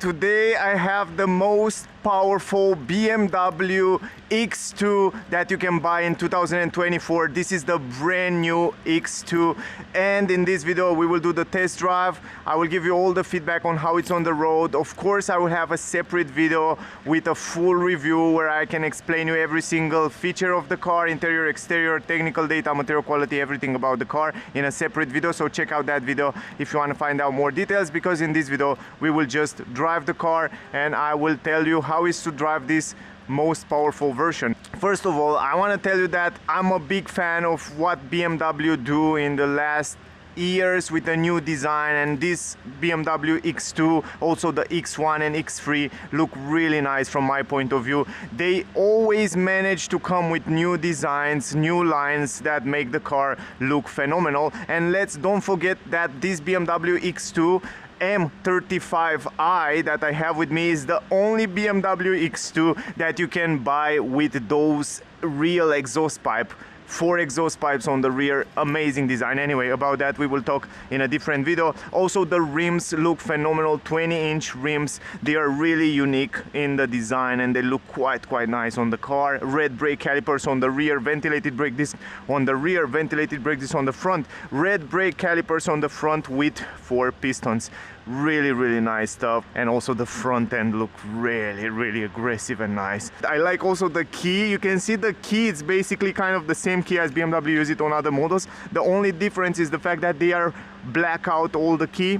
today I have the most powerful BMW X2 that you can buy in 2024. This is the brand new X2, and in this video we will do the test drive. I will give you all the feedback on how it's on the road. Of course, I will have a separate video with a full review where I can explain you every single feature of the car, interior, exterior, technical data, material quality, everything about the car in a separate video. So check out that video if you want to find out more details, because in this video we will just drive the car and I will tell you how is to drive this most powerful version. First of all, I want to tell you that I'm a big fan of what BMW do in the last years with a new design, and this BMW X2, also the X1 and X3 look really nice from my point of view. They always manage to come with new designs, new lines that make the car look phenomenal. And don't forget that this BMW X2 M35i that I have with me is the only BMW X2 that you can buy with those real exhaust pipe. 4 exhaust pipes on the rear, amazing design. Anyway, about that we will talk in a different video. Also, the rims look phenomenal, 20-inch rims. They are really unique in the design and they look quite nice on the car. Red brake calipers on the rear, ventilated brake disc on the rear, ventilated brake disc on the front, red brake calipers on the front with 4 pistons. Really nice stuff. And also the front end look really aggressive and nice. I like also the key. You can see the key, it's basically kind of the same key as BMW use it on other models. The only difference is the fact that they are black out, all the key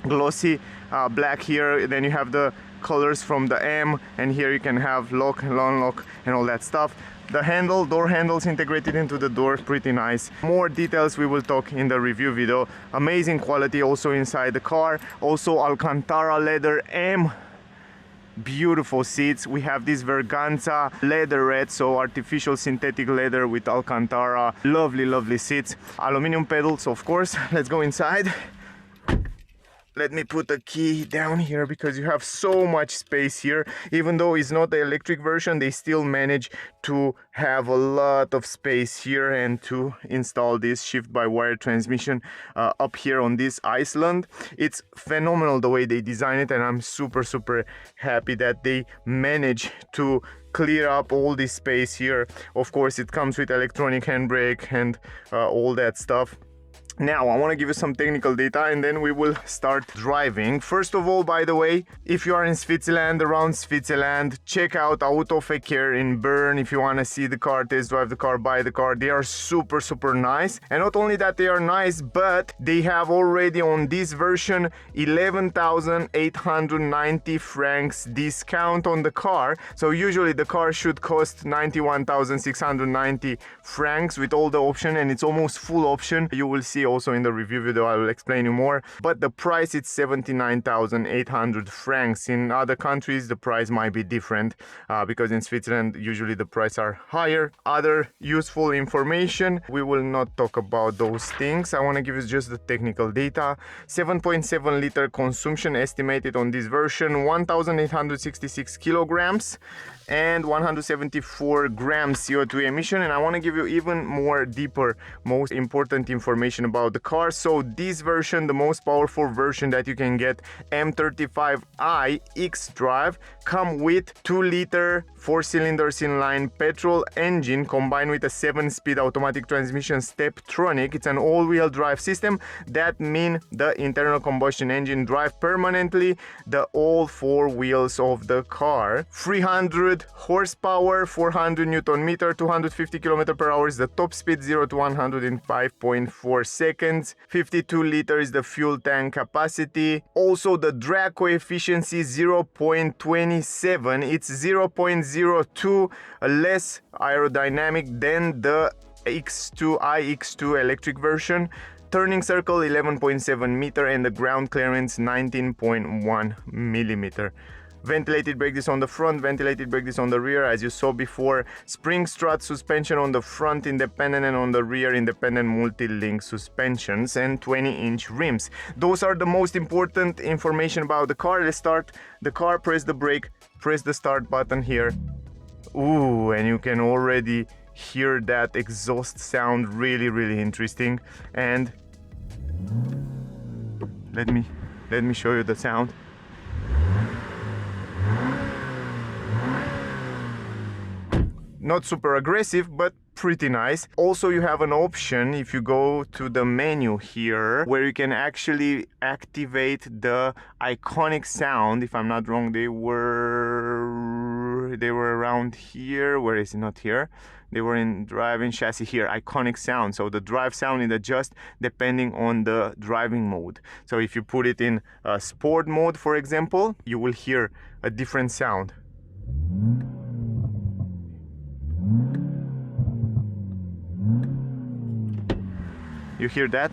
glossy black here. Then you have the colors from the M, and here you can have lock and unlock and all that stuff. The handle, door handles integrated into the door, pretty nice. More details we will talk in the review video. Amazing quality also inside the car. Also Alcantara leather M. Beautiful seats. We have this Verganza leatherette, so artificial synthetic leather with Alcantara. Lovely seats. Aluminum pedals, of course. Let's go inside. Let me put the key down here because you have so much space here. Even though it's not the electric version, they still manage to have a lot of space here and to install this shift-by-wire transmission up here on this Iceland. It's phenomenal the way they design it, and I'm super happy that they manage to clear up all this space here. Of course, it comes with electronic handbrake and all that stuff. Now, I want to give you some technical data and then we will start driving. First of all, by the way, if you are in Switzerland, around Switzerland, check out Autoverkehr in Bern if you want to see the car, test drive the car, buy the car. They are super nice. And not only that they are nice, but they have already on this version 11,890 francs discount on the car. So usually the car should cost 91,690 francs with all the option, and it's almost full option. You will see also in the review video, I will explain you more, but the price is 79,800 francs. In other countries the price might be different because in Switzerland usually the prices are higher. Other useful information, we will not talk about those things. I want to give you just the technical data. 7.7 liter consumption estimated on this version, 1,866 kilograms and 174 grams CO2 emission. And I want to give you even more deeper, most important information about the car. So this version, the most powerful version that you can get, M35i X Drive, come with 2-liter 4-cylinder inline petrol engine combined with a 7-speed automatic transmission Steptronic. It's an all-wheel drive system. That means the internal combustion engine drive permanently the all 4 wheels of the car. 300 horsepower, 400 Newton meter, 250 km per hour is the top speed, 0 to 100 in 5.4 seconds. 52 liters is the fuel tank capacity. Also the drag coefficient 0.27. It's 0.02 less aerodynamic than the X2 electric version. Turning circle 11.7 meter and the ground clearance 19.1 millimeter. Ventilated brake disc on the front, ventilated brake disc on the rear, as you saw before. Spring Strut suspension on the front independent and on the rear independent multi-link suspensions, and 20-inch rims. Those are the most important information about the car. Let's start the car, press the brake, press the start button here. Ooh, and you can already hear that exhaust sound, really interesting. And let me show you the sound. not super aggressive, but pretty nice. Also, you have an option if you go to the menu here where you can actually activate the iconic sound. If I'm not wrong, they were around here. Where is it? Not here. They were in driving chassis here, iconic sound. So the drive sound is adjust depending on the driving mode. So if you put it in sport mode, for example, you will hear a different sound. You hear that?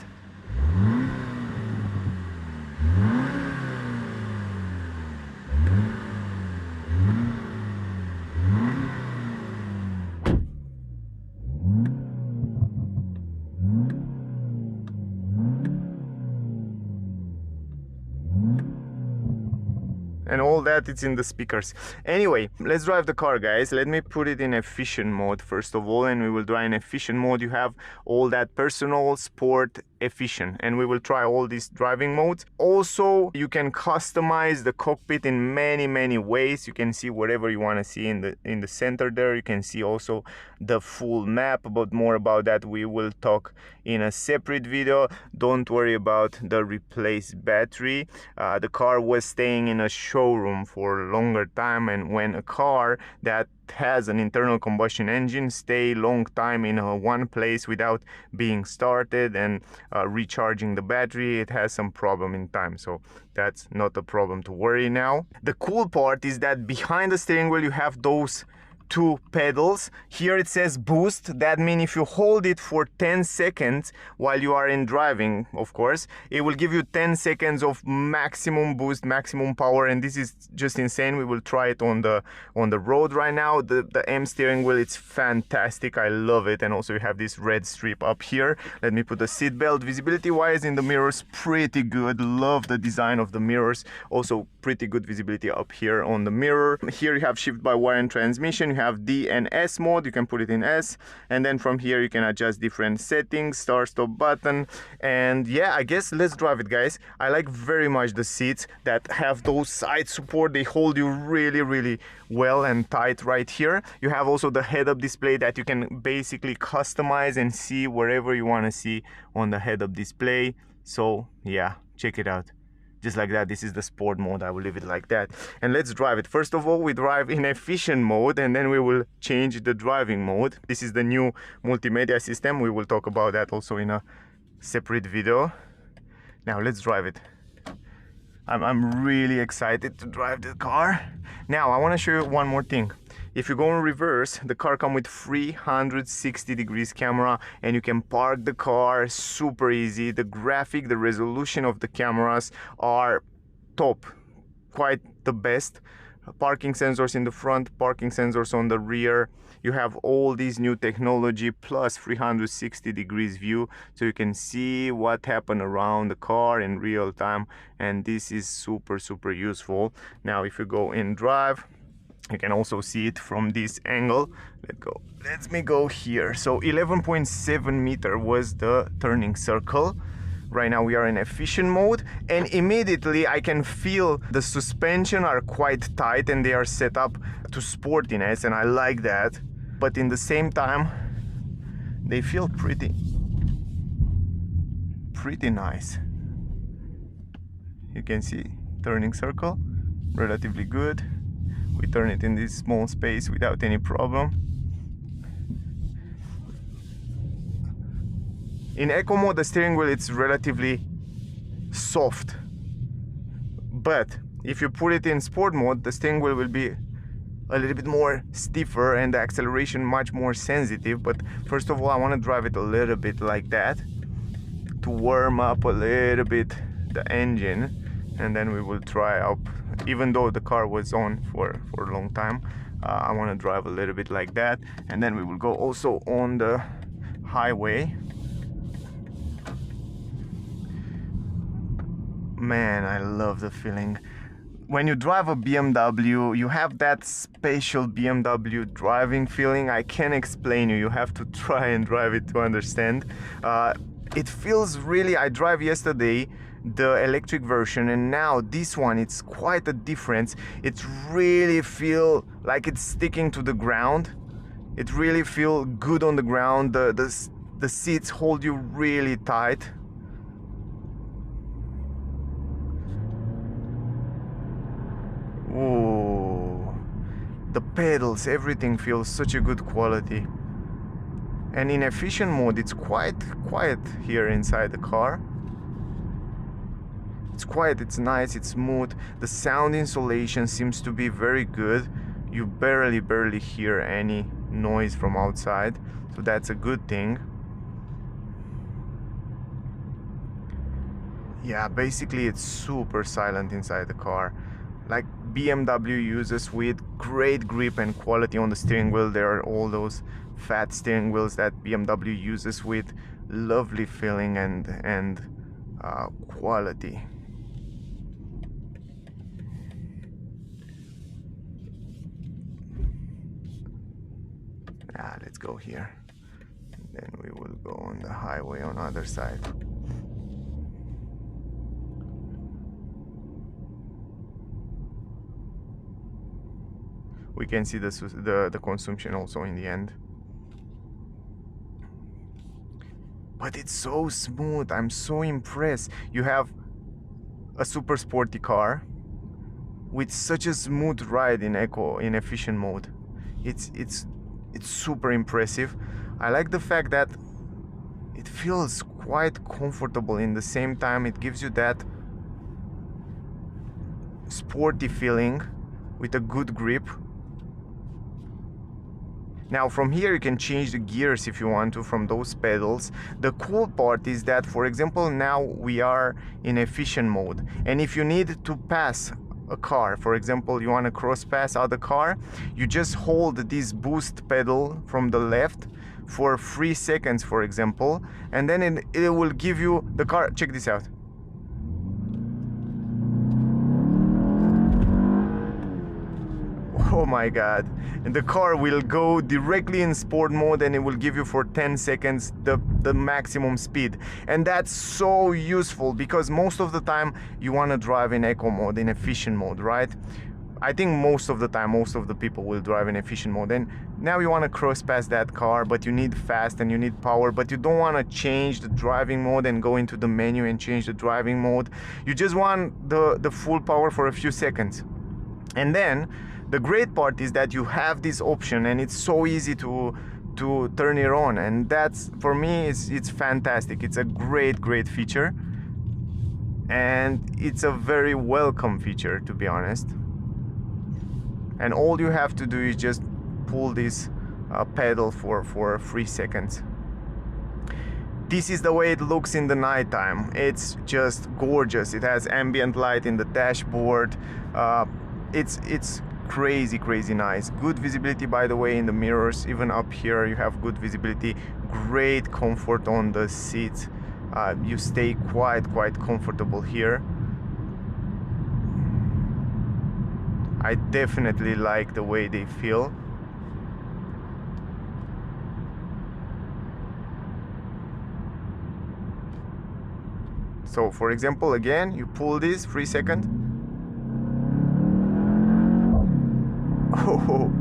And all that, it's in the speakers. Anyway, let's drive the car, guys. Let me put it in efficient mode first of all, and we will drive in efficient mode. You have all that personal, sport, efficient, and we will try all these driving modes. Also, you can customize the cockpit in many ways. You can see whatever you want to see in the center there. You can see also the full map, but more about that we will talk in a separate video. Don't worry about the replaced battery. The car was staying in a showroom for a longer time, and when a car that has an internal combustion engine stay long time in one place without being started and recharging the battery, it has some problem in time. So that's not a problem to worry now. The cool part is that behind the steering wheel you have those two pedals. Here it says boost. That means if you hold it for 10 seconds while you are in driving, of course, it will give you 10 seconds of maximum boost, maximum power, and this is just insane. We will try it on the road right now. The M steering wheel, it's fantastic. I love it. And also you have this red strip up here. Let me put the seat belt. Visibility wise in the mirrors, pretty good. Love the design of the mirrors. Also pretty good visibility up here on the mirror. Here you have shift by wire and transmission. You have D and S mode. You can put it in S, and then from here you can adjust different settings, start stop button. And yeah, I guess let's drive it, guys. I like very much the seats that have those side support. They hold you really well and tight right here. You have also the head-up display that you can basically customize and see wherever you want to see on the head-up display. So yeah, check it out. Just like that. This is the sport mode. I will leave it like that, and let's drive it. First of all, we drive in efficient mode, and then we will change the driving mode. This is the new multimedia system. We will talk about that also in a separate video. Now let's drive it. I'm really excited to drive the car. Now I want to show you one more thing. If you go in reverse, the car comes with 360 degrees camera, and you can park the car super easy. The graphic, the resolution of the cameras are top, quite the best. Parking sensors in the front, parking sensors on the rear. You have all these new technology plus 360 degrees view, so you can see what happened around the car in real time, and this is super useful. Now if you go in drive, you can also see it from this angle. Let me go here. So 11.7 meter was the turning circle. Right now we are in efficient mode, and immediately I can feel the suspension are quite tight and they are set up to sportiness, and I like that. But in the same time, they feel pretty nice. You can see turning circle, relatively good. We turn it in this small space without any problem. In eco mode, the steering wheel it's relatively soft, but if you put it in sport mode, the steering wheel will be a little bit more stiffer and the acceleration much more sensitive. But first of all, I want to drive it a little bit like that to warm up a little bit the engine, and then we will try up. Even though the car was on for a long time, I want to drive a little bit like that, and then we will go also on the highway. Man, I love the feeling. When you drive a BMW, you have that special BMW driving feeling. I can't explain you have to try and drive it to understand. It feels really, I drive yesterday the electric version, and now this one, it's quite a difference. It really feel like it's sticking to the ground. It really feels good on the ground. The seats hold you really tight. Ooh, the pedals, everything feels such a good quality. And in efficient mode, it's quite quiet here inside the car. It's quiet, it's nice, it's smooth. The sound insulation seems to be very good. You barely hear any noise from outside, so that's a good thing. Yeah, basically it's super silent inside the car. Like BMW uses with great grip and quality on the steering wheel. There are all those fat steering wheels that BMW uses with lovely feeling and quality. Let's go here. Then we will go on the highway on the other side. We can see the consumption also in the end. But it's so smooth. I'm so impressed. You have a super sporty car with such a smooth ride in efficient mode. It's super impressive. I like the fact that it feels quite comfortable. In the same time, it gives you that sporty feeling with a good grip. Now from here you can change the gears if you want to from those pedals. The cool part is that, for example, now we are in efficient mode, and if you need to pass a car, for example, you want to cross pass other car, you just hold this boost pedal from the left for 3 seconds, for example, and then it will give you the car. Check this out. Oh my god. And the car will go directly in sport mode, and it will give you for 10 seconds the maximum speed. And that's so useful because most of the time you want to drive in eco mode, in efficient mode, right? I think most of the time, most of the people will drive in efficient mode. And now you want to cross past that car, but you need fast and you need power, but you don't want to change the driving mode and go into the menu and change the driving mode. You just want the full power for a few seconds. And then the great part is that you have this option, and it's so easy to turn it on, and that's, for me, it's fantastic. It's a great feature, and it's a very welcome feature, to be honest. And all you have to do is just pull this pedal for 3 seconds. This is the way it looks in the nighttime. It's just gorgeous. It has ambient light in the dashboard. It's crazy nice. Good visibility, by the way, in the mirrors. Even up here you have good visibility. Great comfort on the seats. You stay quite comfortable here. I definitely like the way they feel. So for example, again, you pull this 3 seconds. Oh,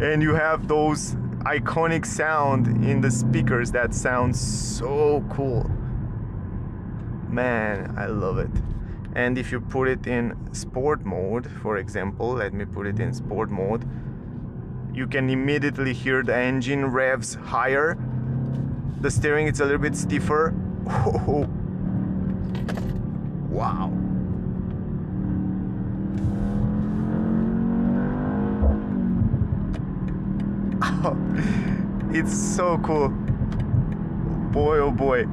and you have those iconic sound in the speakers that sounds so cool. Man, I love it. And if you put it in sport mode, for example, let me put it in sport mode, you can immediately hear the engine revs higher. The steering is a little bit stiffer. Oh, wow. It's so cool. Boy, oh boy.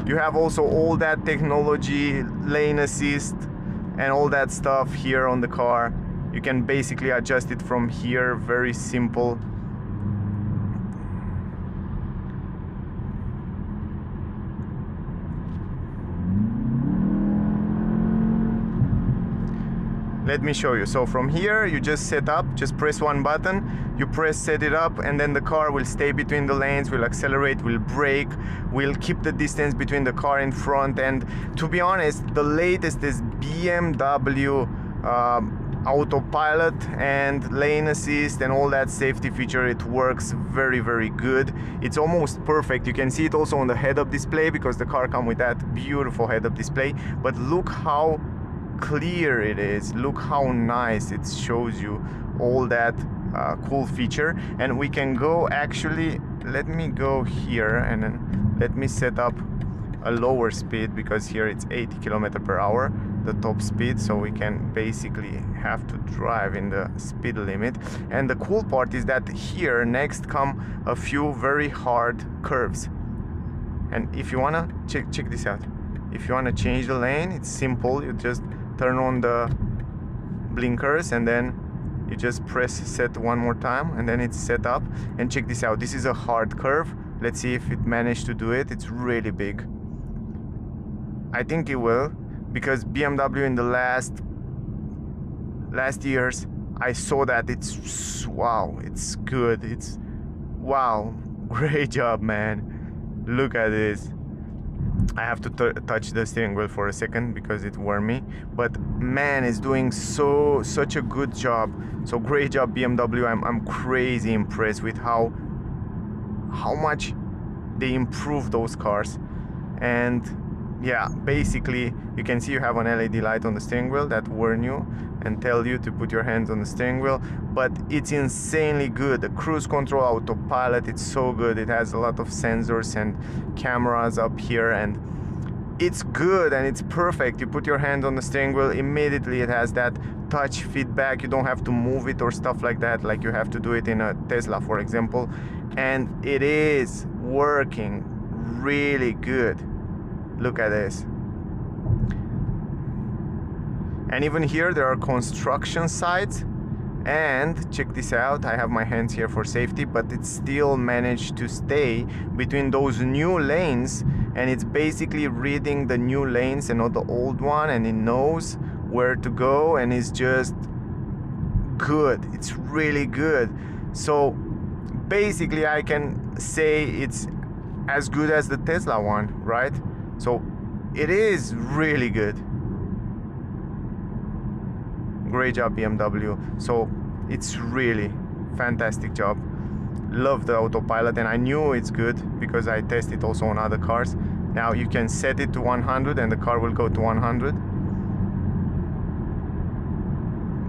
You have also all that technology, lane assist and all that stuff here on the car. You can basically adjust it from here, very simple. Let me show you. So from here you just set up, just press one button, you press set it up, and then the car will stay between the lanes, will accelerate, will brake, will keep the distance between the car in front. And to be honest, the latest is BMW autopilot and lane assist and all that safety feature, it works very, very good. It's almost perfect. You can see it also on the head-up display because the car comes with that beautiful head-up display. But look how clear it is. Look how nice it shows you all that cool feature. And we can go, actually, let me go here and then let me set up a lower speed, because here it's 80 km/h, the top speed, so we can basically have to drive in the speed limit. And the cool part is that here next come a few very hard curves, and if you wanna check this out, if you wanna change the lane, it's simple. You just turn on the blinkers and then you just press set one more time and then it's set up. And check this out, this is a hard curve. Let's see if it managed to do it. It's really big. I think it will, because BMW in the last years, I saw that it's wow, it's good. It's wow, great job, man. Look at this. I have to touch the steering wheel for a second because it warmed me, but man, it's doing such a good job. So great job, BMW. I'm crazy impressed with how much they improve those cars. And yeah, basically you can see you have an LED light on the steering wheel that warn you and tell you to put your hands on the steering wheel, but it's insanely good. The cruise control, autopilot, it's so good. It has a lot of sensors and cameras up here, and it's good and it's perfect. You put your hand on the steering wheel, immediately it has that touch feedback. You don't have to move it or stuff like that, like you have to do it in a Tesla, for example. And it is working really good. Look at this. And even here there are construction sites, and check this out, I have my hands here for safety, but it still managed to stay between those new lanes, and it's basically reading the new lanes and not the old one, and it knows where to go, and it's just good. It's really good. So basically I can say it's as good as the Tesla one, right? So it is really good. Great job, BMW. So it's really fantastic job. Love the autopilot, and I knew it's good because I tested also on other cars. Now you can set it to 100 and the car will go to 100.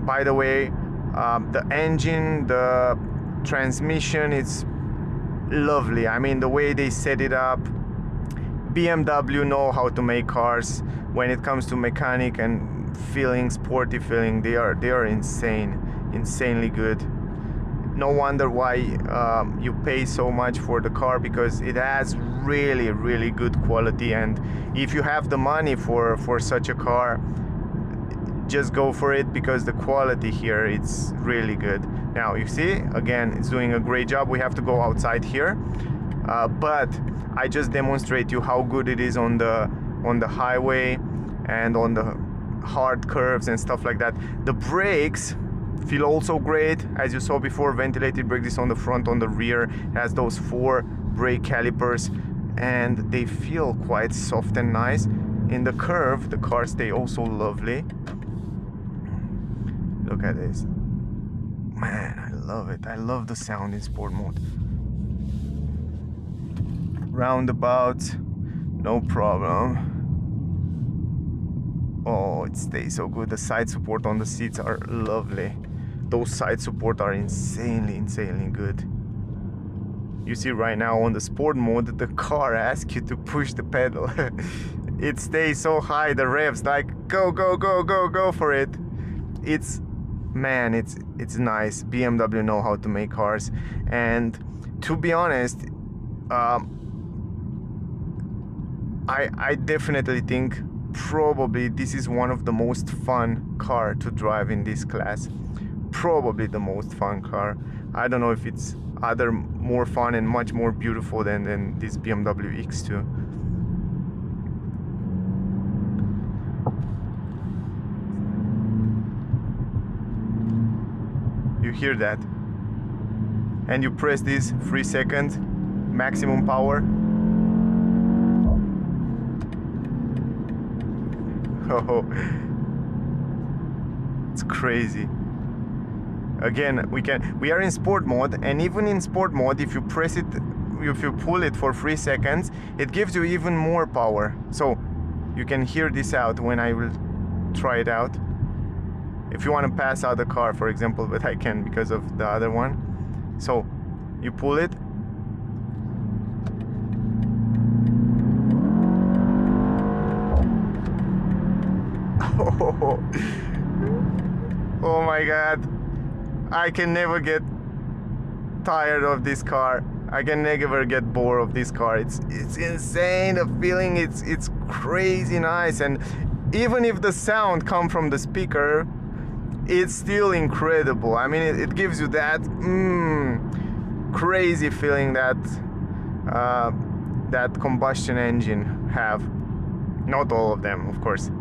By the way, the engine, the transmission, it's lovely. I mean, the way they set it up, BMW know how to make cars. When it comes to mechanic and feeling, sporty feeling, they are insanely good. No wonder why you pay so much for the car, because it has really good quality. And if you have the money for such a car, just go for it, because the quality here, it's really good. Now you see, again, it's doing a great job. We have to go outside here, but I just demonstrate you how good it is on the highway and on the hard curves and stuff like that. The brakes feel also great, as you saw before. Ventilated brake disc on the front, on the rear. It has those 4 brake calipers, and they feel quite soft and nice. In the curve, the cars stay also lovely. Look at this, man, I love it. I love the sound in sport mode. Roundabouts, no problem. Oh, it stays so good. The side support on the seats are lovely. Those side support are insanely good. You see right now on the sport mode, the car asks you to push the pedal. It stays so high, the revs like go for it. It's, man, it's nice. BMW know how to make cars, and to be honest, I definitely think probably this is one of the most fun car to drive in this class. Probably the most fun car. I don't know if it's other more fun and much more beautiful than this BMW X2. You hear that? And you press this 3 seconds, maximum power. Oh, It's crazy. Again, we are in sport mode, and even in sport mode, if you press it, if you pull it for 3 seconds, it gives you even more power. So you can hear this out when I will try it out. If you want to pass out the car, for example, but I can because of the other one. So you pull it. Oh my god, I can never get tired of this car. I can never get bored of this car. It's insane, the feeling. It's crazy nice, and even if the sound comes from the speaker, it's still incredible. I mean, it gives you that crazy feeling that that combustion engine have. Not all of them, of course.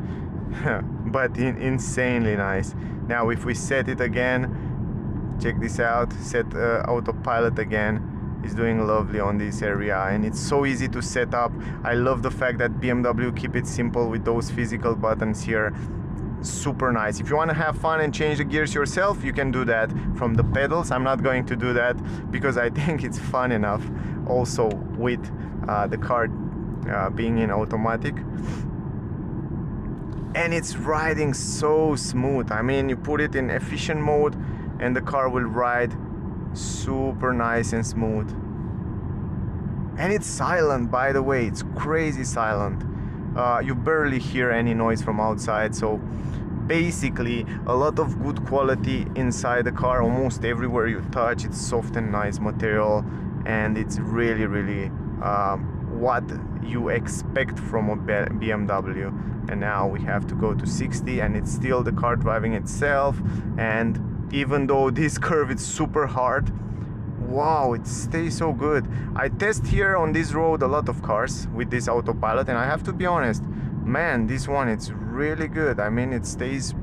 But insanely nice. Now if we set it again, check this out, set autopilot again, it's doing lovely on this area, and it's so easy to set up. I love the fact that BMW keep it simple with those physical buttons here. Super nice. If you want to have fun and change the gears yourself, you can do that from the pedals. I'm not going to do that because I think it's fun enough also with the car being in automatic. And it's riding so smooth. I mean, you put it in efficient mode and the car will ride super nice and smooth. And it's silent, by the way. It's crazy silent. You barely hear any noise from outside. So basically a lot of good quality inside the car. Almost everywhere you touch, it's soft and nice material, and it's really what you expect from a BMW. And now we have to go to 60, and it's still the car driving itself. And even though this curve is super hard, wow, it stays so good. I test here on this road a lot of cars with this autopilot, and I have to be honest, man, this one, it's really good. I mean, it stays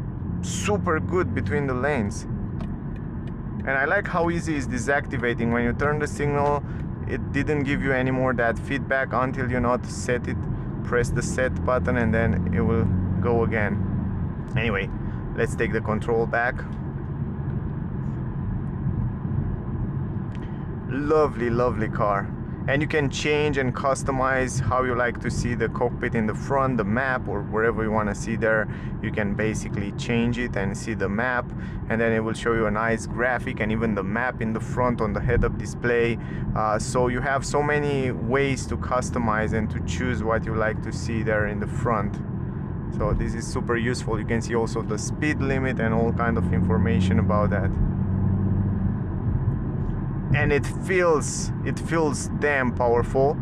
super good between the lanes. And I like how easy it's deactivating. When you turn the signal, it didn't give you any more that feedback until you not set it. Press the set button and then it will go again. Anyway, let's take the control back. Lovely car. And you can change and customize how you like to see the cockpit in the front, the map, or wherever you want to see there. You can basically change it and see the map, and then it will show you a nice graphic and even the map in the front on the head-up display. So you have so many ways to customize and to choose what you like to see there in the front. So this is super useful. You can see also the speed limit and all kind of information about that. And it feels damn powerful.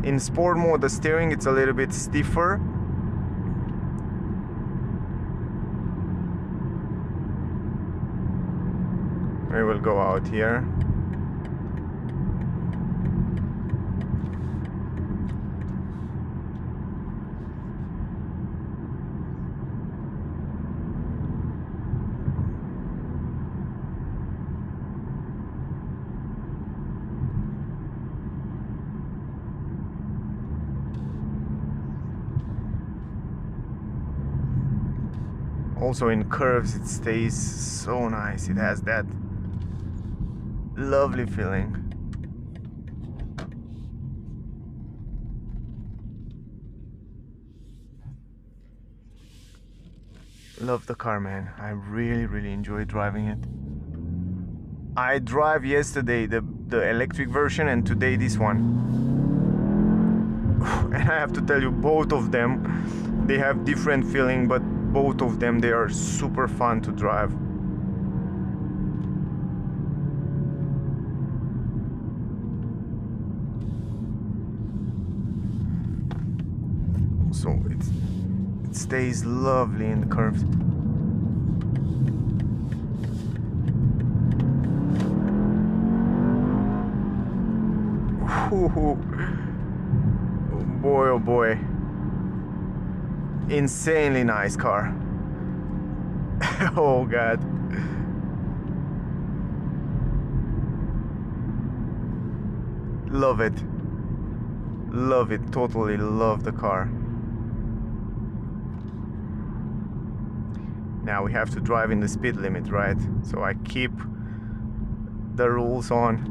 In sport mode, the steering, it's a little bit stiffer. We will go out here. Also in curves it stays so nice. It has that lovely feeling. Love the car, man. I really enjoy driving it. I drive yesterday the electric version and today this one. And I have to tell you, both of them, they have different feeling, but both of them, they are super fun to drive. So it stays lovely in the curves. Ooh, boy, oh boy. Insanely nice car. Oh god. Love it. Love it. Totally love the car. Now we have to drive in the speed limit, right? So I keep the rules on.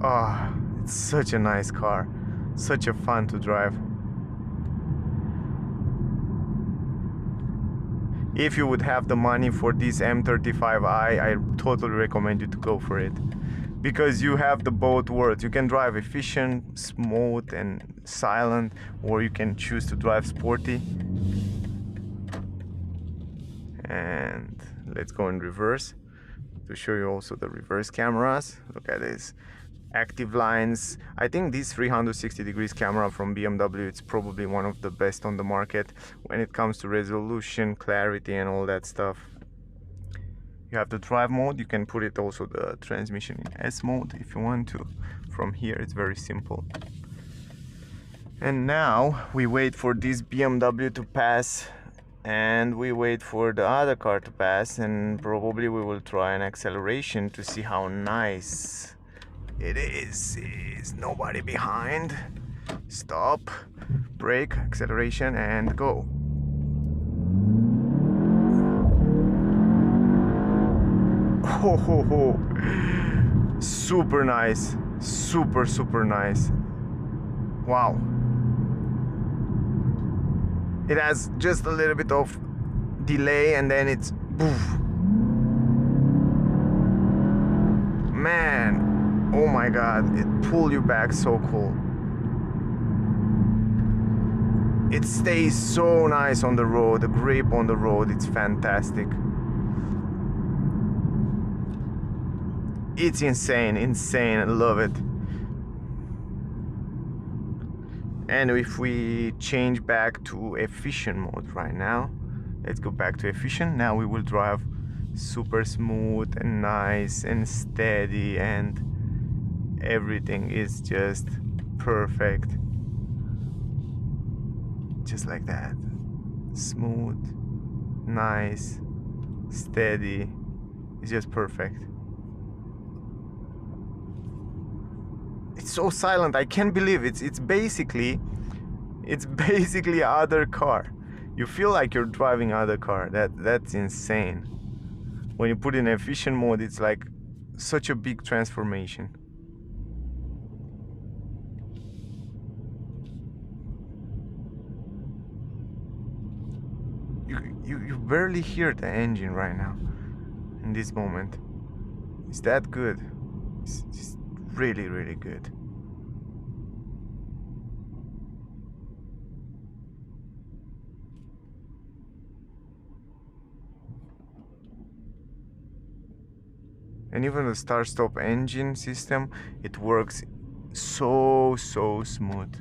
Oh, it's such a nice car, such a fun to drive. If you would have the money for this M35i, I totally recommend you to go for it, because you have the both worlds. You can drive efficient, smooth and silent, or you can choose to drive sporty. And let's go in reverse to show you also the reverse cameras. Look at this, active lines. I think this 360 degrees camera from BMW, it's probably one of the best on the market when it comes to resolution, clarity and all that stuff. You have the drive mode. You can put it also the transmission in S mode if you want to. From here it's very simple. And now we wait for this BMW to pass, and we wait for the other car to pass, and probably we will try an acceleration to see how nice it is. Is nobody behind? Stop, brake, acceleration, and go. Ho ho ho! Super nice, super nice. Wow. It has just a little bit of delay and then it's poof. Man, oh my god, it pulled you back so cool. It stays so nice on the road, the grip on the road, it's fantastic. It's insane, I love it. And if we change back to efficient mode right now, let's go back to efficient. Now we will drive super smooth and nice and steady, and everything is just perfect. Just like that. Smooth, nice, steady. It's just perfect. It's so silent. I can't believe it. It's basically other car. You feel like you're driving other car. That's insane. When you put in efficient mode, it's like such a big transformation. You barely hear the engine right now in this moment. It's that good. It's really good. And even the start-stop engine system, it works so smooth.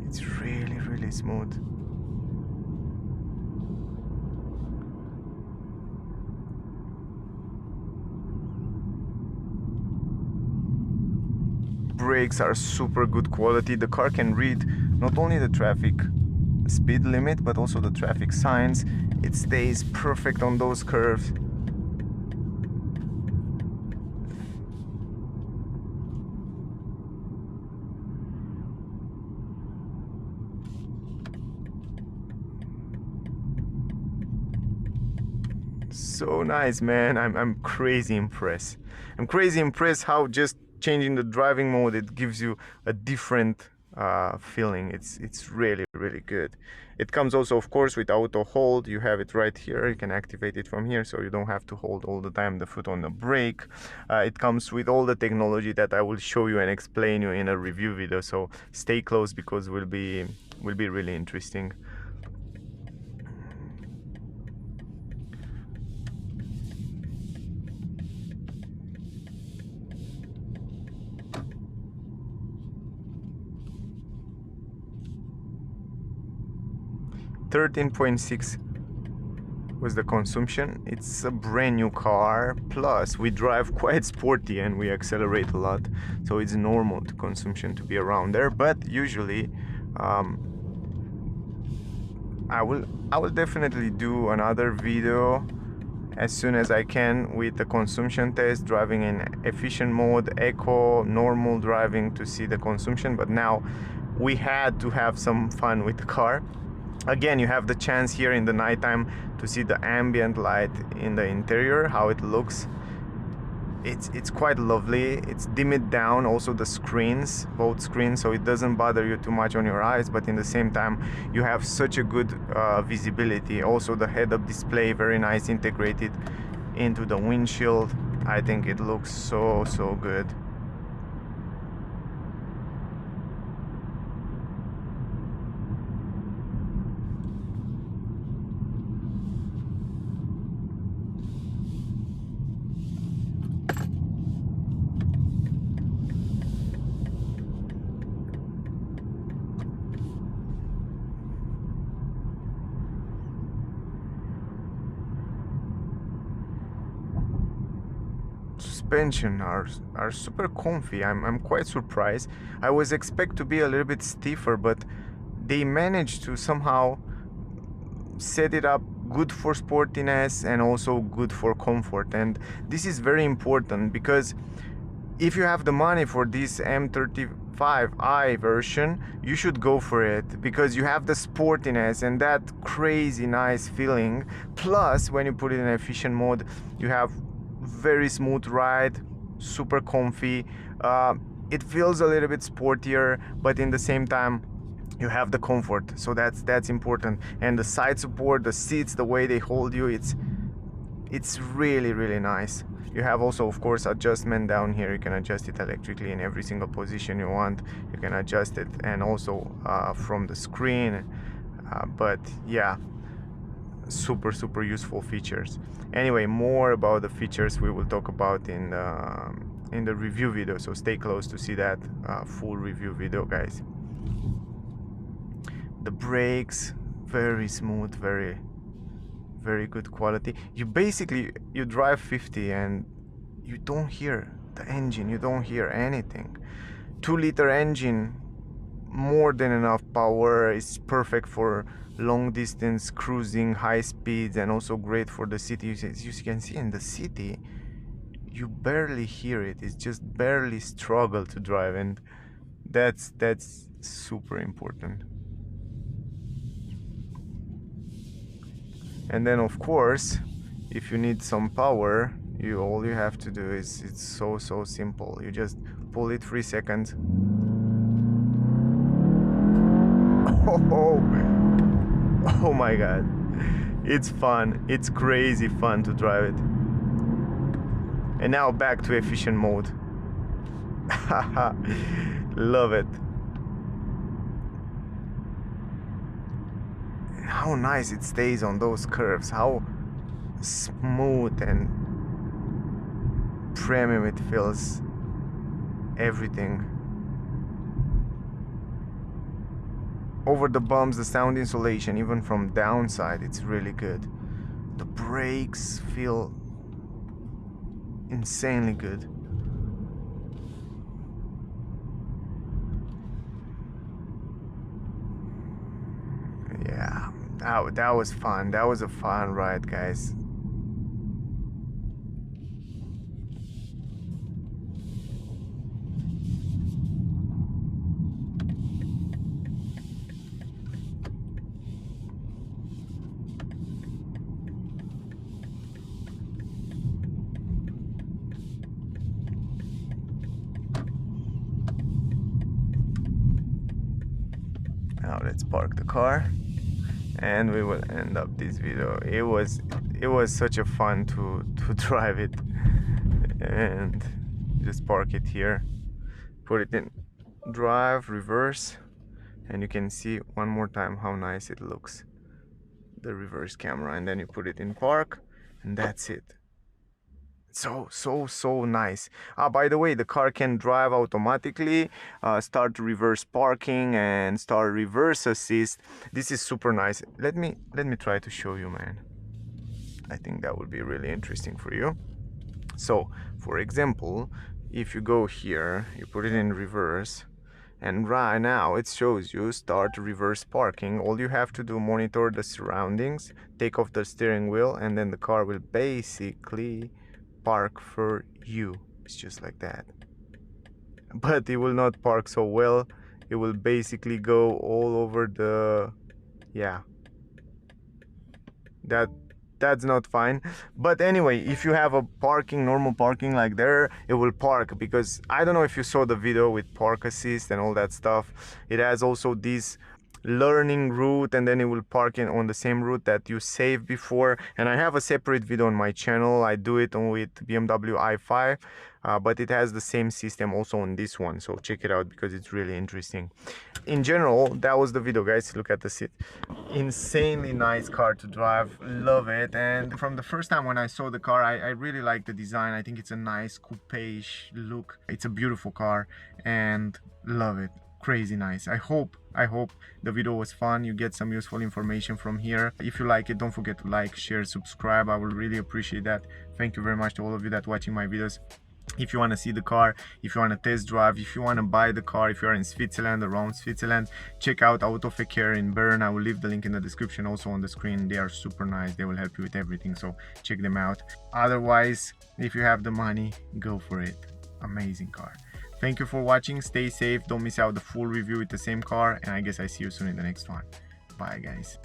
It's really smooth. Brakes are super good quality. The car can read not only the traffic speed limit but also the traffic signs. It stays perfect on those curves. So nice, man. I'm crazy impressed. I'm crazy impressed how just changing the driving mode, it gives you a different feeling. It's really good. It comes also, of course, with auto hold. You have it right here. You can activate it from here, so you don't have to hold all the time the foot on the brake. It comes with all the technology that I will show you and explain you in a review video, so stay close because will be really interesting. $13.6 was the consumption. It's a brand new car, plus we drive quite sporty and we accelerate a lot, so it's normal to consumption to be around there. But usually I will definitely do another video as soon as I can with the consumption test, driving in efficient mode, eco, normal driving to see the consumption. But now we had to have some fun with the car. Again, you have the chance here in the nighttime to see the ambient light in the interior, how it looks. It's quite lovely. It's dimmed down, also the screens, both screens, so it doesn't bother you too much on your eyes, but in the same time you have such a good visibility. Also the head-up display, very nice, integrated into the windshield. I think it looks so good. Suspension are super comfy. I'm quite surprised. I was expect to be a little bit stiffer, but they managed to somehow set it up good for sportiness and also good for comfort. And this is very important, because if you have the money for this M35i version, you should go for it, because you have the sportiness and that crazy nice feeling. Plus, when you put it in efficient mode, you have very smooth ride, super comfy. It feels a little bit sportier, but in the same time you have the comfort, so that's important. And the side support, the seats, the way they hold you, it's really nice. You have also, of course, adjustment down here. You can adjust it electrically in every single position you want. You can adjust it, and also from the screen. But yeah, super useful features. Anyway, more about the features we will talk about in the review video, so stay close to see that full review video, guys. The brakes, very smooth, very good quality. You drive 50 and you don't hear the engine, you don't hear anything. 2-liter engine, more than enough power. It's perfect for long distance cruising, high speeds, and also great for the city. As you can see in the city, you barely hear it. It's just barely struggle to drive, and that's super important. And then, of course, if you need some power, all you have to do is, it's so simple. You just pull it 3 seconds. Oh my god, it's fun. It's crazy fun to drive it. And now back to efficient mode. Love it. How nice it stays on those curves, how smooth and premium it feels. Everything. Over the bumps, the sound insulation, even from downside, it's really good. The brakes feel insanely good. Yeah, that was fun. That was a fun ride, guys. Now let's park the car and we will end up this video. It was such a fun to drive it, and just park it here, put it in drive, reverse, and you can see one more time how nice it looks, the reverse camera, and then you put it in park, and that's it. So nice. By the way, the car can drive automatically, start reverse parking and start reverse assist. This is super nice. Let me try to show you, man. I think that would be really interesting for you. So for example, if you go here, you put it in reverse, And right now it shows you start reverse parking. All you have to do, monitor the surroundings, take off the steering wheel, and then the car will basically park for you. It's just like that. But it will not park so well. It will basically go all over the, yeah, that's not fine. But anyway, if you have a parking, normal parking like there, it will park, because I don't know if you saw the video with park assist and all that stuff. It has also this learning route, and then it will park in on the same route that you saved before. And I have a separate video on my channel. I do it with BMW i5, but it has the same system also on this one, so check it out because it's really interesting. In general, that was the video, guys. Look at the seat. Insanely nice car to drive, love it. And from the first time when I saw the car, I really like the design. I think it's a nice coupe-ish look. It's a beautiful car and love it. Crazy nice. I hope the video was fun. You get some useful information from here. If you like it, don't forget to like, share, subscribe. I will really appreciate that. Thank you very much to all of you that watching my videos. If you want to see the car, if you want to test drive, if you want to buy the car, if you're in Switzerland, around Switzerland, check out Autoverkehr in Bern. I will leave the link in the description, also on the screen. They are super nice. They will help you with everything, so check them out. Otherwise, if you have the money, go for it. Amazing car. Thank you for watching. Stay safe. Don't miss out the full review with the same car. And I guess I see you soon in the next one. Bye, guys.